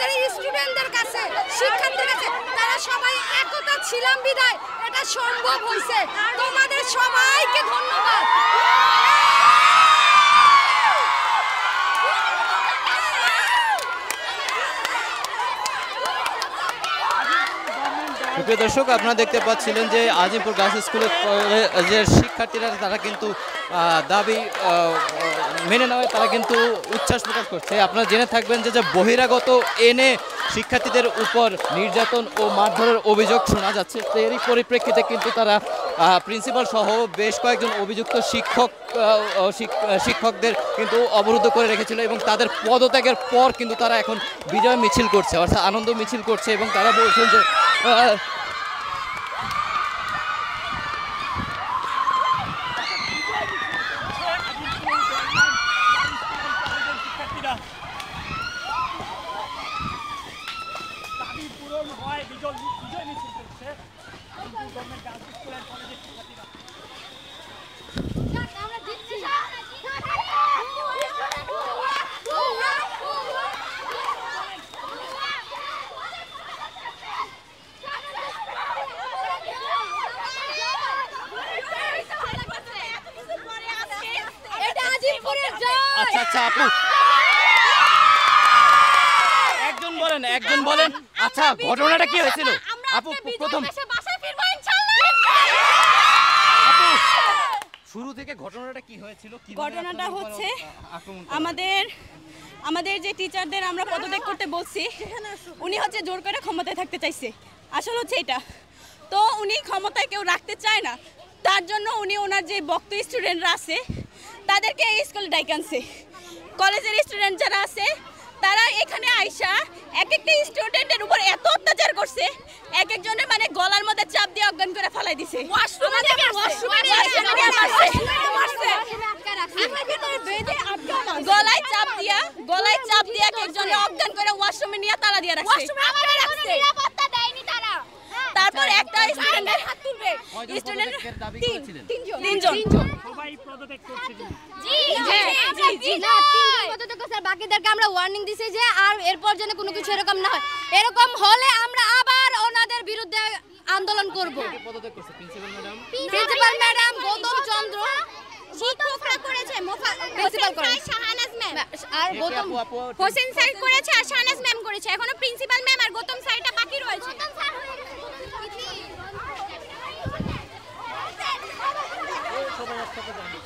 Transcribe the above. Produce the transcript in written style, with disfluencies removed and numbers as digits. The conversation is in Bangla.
আমাদের স্টুডেন্টদের কাছে, শিক্ষার্থীদের কাছে তারা সবাই একতা ছিলাম বিদায় এটা সম্ভব হয়েছে। তোমাদের সবাইকে ধন্যবাদ। প্রিয় দর্শক, আপনারা দেখতে পাচ্ছিলেন যে আজিমপুর গার্লস স্কুলের যে শিক্ষার্থীরা তারা কিন্তু দাবি মেনে নেওয়ায় তারা কিন্তু উচ্ছ্বাস প্রকাশ করছে। আপনারা জেনে থাকবেন যে বহিরাগত এনে শিক্ষার্থীদের উপর নির্যাতন ও মারধরের অভিযোগ শোনা যাচ্ছে। তো এরই পরিপ্রেক্ষিতে কিন্তু তারা প্রিন্সিপাল সহ বেশ কয়েকজন অভিযুক্ত শিক্ষকদের কিন্তু অবরুদ্ধ করে রেখেছিল এবং তাদের পদত্যাগের পর কিন্তু তারা এখন বিজয় মিছিল করছে, অর্থাৎ আনন্দ মিছিল করছে এবং তারা বলছেন যে আচ্ছা আপু একজন বলেন আচ্ছা ঘটনাটা কি হয়েছিল আপু? প্রথম শুরু থেকে ঘটনাটা কি হয়েছিল? ঘটনাটা হচ্ছে আমাদের যে টিচারদের আমরা পদত্যাগ করতে বলছি উনি হচ্ছে জোর করে ক্ষমতায় থাকতে চাইছে। আসলে হচ্ছে এটা, তো উনি ক্ষমতায় কেউ রাখতে চায় না, তার জন্য উনি ওনার যে বক্ত স্টুডেন্টরা আছে তাদেরকে এই স্কুলে ডাইকে আনছে। কলেজের স্টুডেন্ট যারা আছে তারা এখানে আইসা এক একটা স্টুডেন্টের উপর এত অত্যাচার করছে, এক একজনের মানে গলার মধ্যে চাপ দিয়ে অজ্ঞান করে ফেলাই দিছে। গলায় চাপ দিয়া এক একজনের অজ্ঞান করে ওয়াশরুমে নিয়ে তালা দিয়ে রাখছে। তারপর একটা স্টুডেন্টের হাত তুলবে, স্টুডেন্টের দাবি করেছিলেন তিনজন সবাই পদত্যাগ করছে। জি তিনজন পদত্যাগ করছে, বাকিদেরকে আমরা ওয়ার্নিং দিছি যে আর এরপর যেন কোনো কিছু এরকম না হয়, এরকম হলে আমরা আবার ওনাদের বিরুদ্ধে আন্দোলন করব। পদত্যাগ করছে প্রিন্সিপাল ম্যাডাম গৌতম চন্দ্র, শিক্ষকরা করেছে প্রিন্সিপাল শাহানাজ ম্যাম আর গৌতম হোসেন স্যার করেছে আর শাহানাজ ম্যাম করেছে। এখনো প্রিন্সিপাল ম্যাম আর গৌতম স্যারটা বাকি রয়েছে। সবাই একসাথে জানি।